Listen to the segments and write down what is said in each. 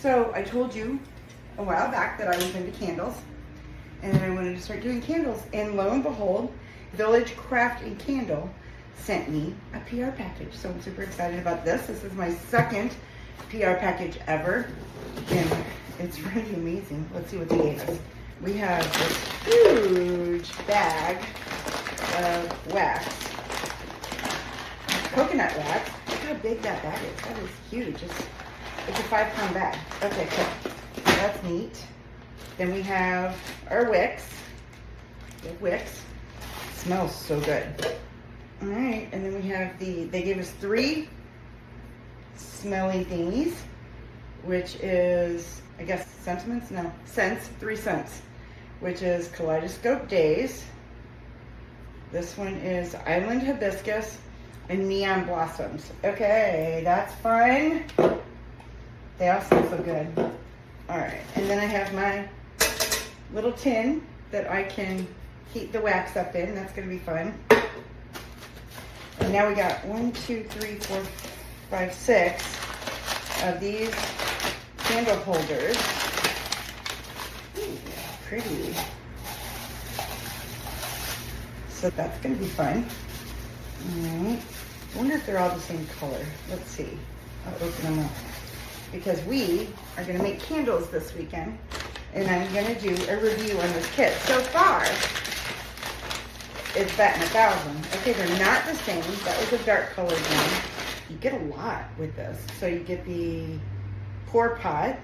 So I told you a while back that I was into candles and then I wanted to start doing candles, and lo and behold, Village Craft and Candle sent me a PR package. So I'm super excited about this. This is my second PR package ever and it's really amazing. Let's see what they gave us. We have this huge bag of wax, coconut wax. Look how big that bag is. That is huge. It's a 5-pound bag. Okay, cool. That's neat. Then we have our Wicks. The Wicks. Smells so good. All right, and then we have they gave us 3 smelly thingies, which is, I guess, sentiments? No, scents, 3 scents, which is Kaleidoscope Days. This one is Island Hibiscus and Neon Blossoms. Okay, that's fine. They all smell so good. All right, and then I have my little tin that I can heat the wax up in. That's gonna be fun. And now we got 1, 2, 3, 4, 5, 6 of these candle holders. Ooh, pretty. So that's gonna be fun. All right. I wonder if they're all the same color. Let's see. I'll open them up. Because we are gonna make candles this weekend, and I'm gonna do a review on this kit. So far, it's batting 1,000. Okay, they're not the same. That was a dark colored one. You get a lot with this. So you get the pour pot,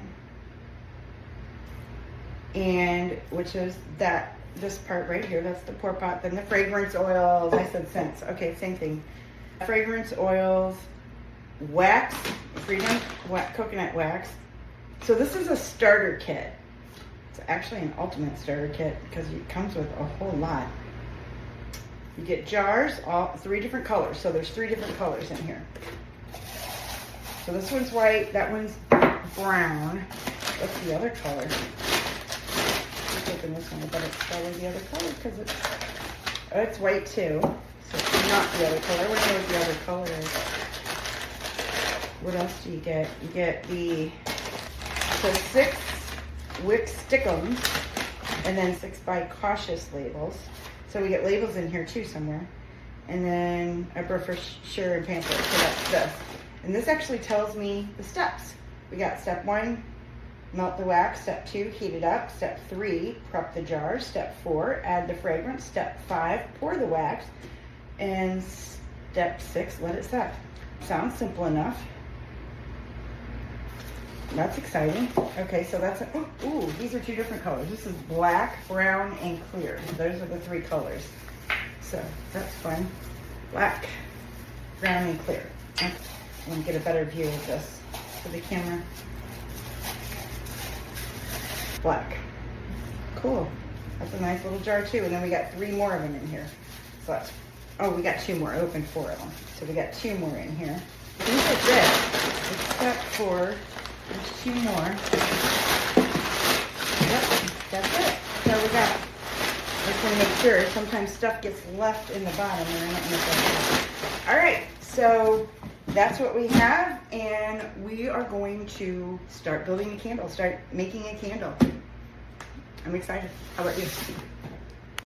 and which is this part right here. That's the pour pot. Then the fragrance oils. I said scents. Okay, same thing. Fragrance oils, wax, coconut wax. So this is a starter kit. It's actually an ultimate starter kit because it comes with a whole lot. You get jars, all 3 different colors. So there's 3 different colors in here. So this one's white, that one's brown. What's the other color? Let's open this one. I bet it's probably the other color because it's white too. So it's not the other color. I wonder what the other color is. What else do you get? You get so 6 Wick Stickums and then 6 by Cautious labels. So we get labels in here too somewhere. And then a brochure and pamphlet. So that's this. And this actually tells me the steps. We got step 1, melt the wax. Step 2, heat it up. Step 3, prep the jar. Step 4, add the fragrance. Step 5, pour the wax. And step 6, let it set. Sounds simple enough. That's exciting. Okay, so that's, ooh, these are 2 different colors. This is black, brown, and clear. Those are the 3 colors. So that's fun. Black, brown, and clear. I'm going to get a better view of this for the camera. Black. Cool. That's a nice little jar too. And then we got 3 more of them in here. So that's, we got 2 more. I opened 4 of them. So we got 2 more in here. These are good. Except for, there's 2 more. Yep, that's it. So we got, I just want to make sure. Sometimes stuff gets left in the bottom and I don't make that. All right, so that's what we have, and we are going to start building a candle, start making a candle. I'm excited. How about you?